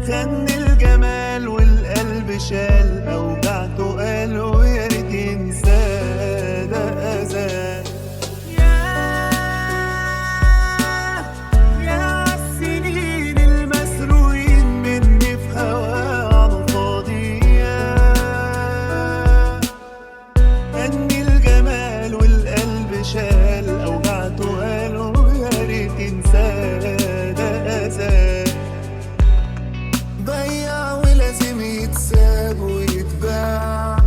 خدني الجمال والقلب شال أوجعته قال ويا ريت ينساه ده أذى. يا عالسنين المسروقين مني في هواه عالفاضي، خدني الجمال والقلب شال أوجعته قال ويا ريت ينساه ده أذى. ضيع ولازم يتساب ويتباع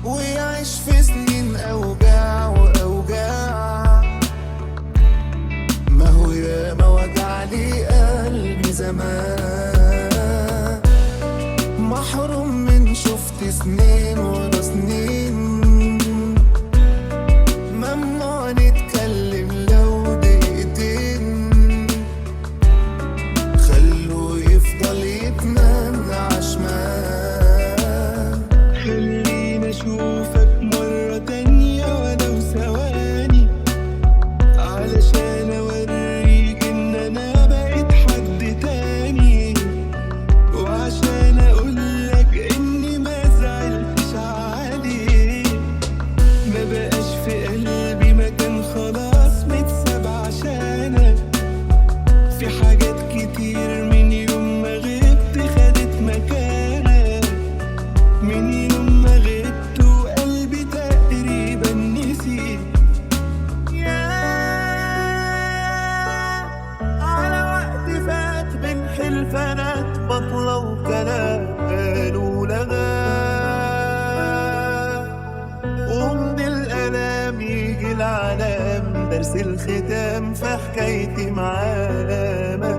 ويعيش في سنين أوجاع وأوجاع. ما هو ياما وجع لي قلبي زمان، محروم من شفت سنين ورا سنين. ممنوع نتكلم لو دقيقتين، خلوه يفضل يتمنى عشمان. خليني اشوفك مرة تانية ولو ثواني، علشان اوريك ان انا بقيت حد تاني، وعشان اقولك اني ما زعلتش عليك. ما بقاش في قلبي مكان خلاص متساب عشانك. في حاجات كتير من يوم ما غبت خدت مكانك، من يوم ما غبت وقلبي تقريبا نسيت. على وقت فات بين حلفانات بطلة وكلام قالوا لغا، ومن الألام يجي العلام درس الختام في حكايتي معاه.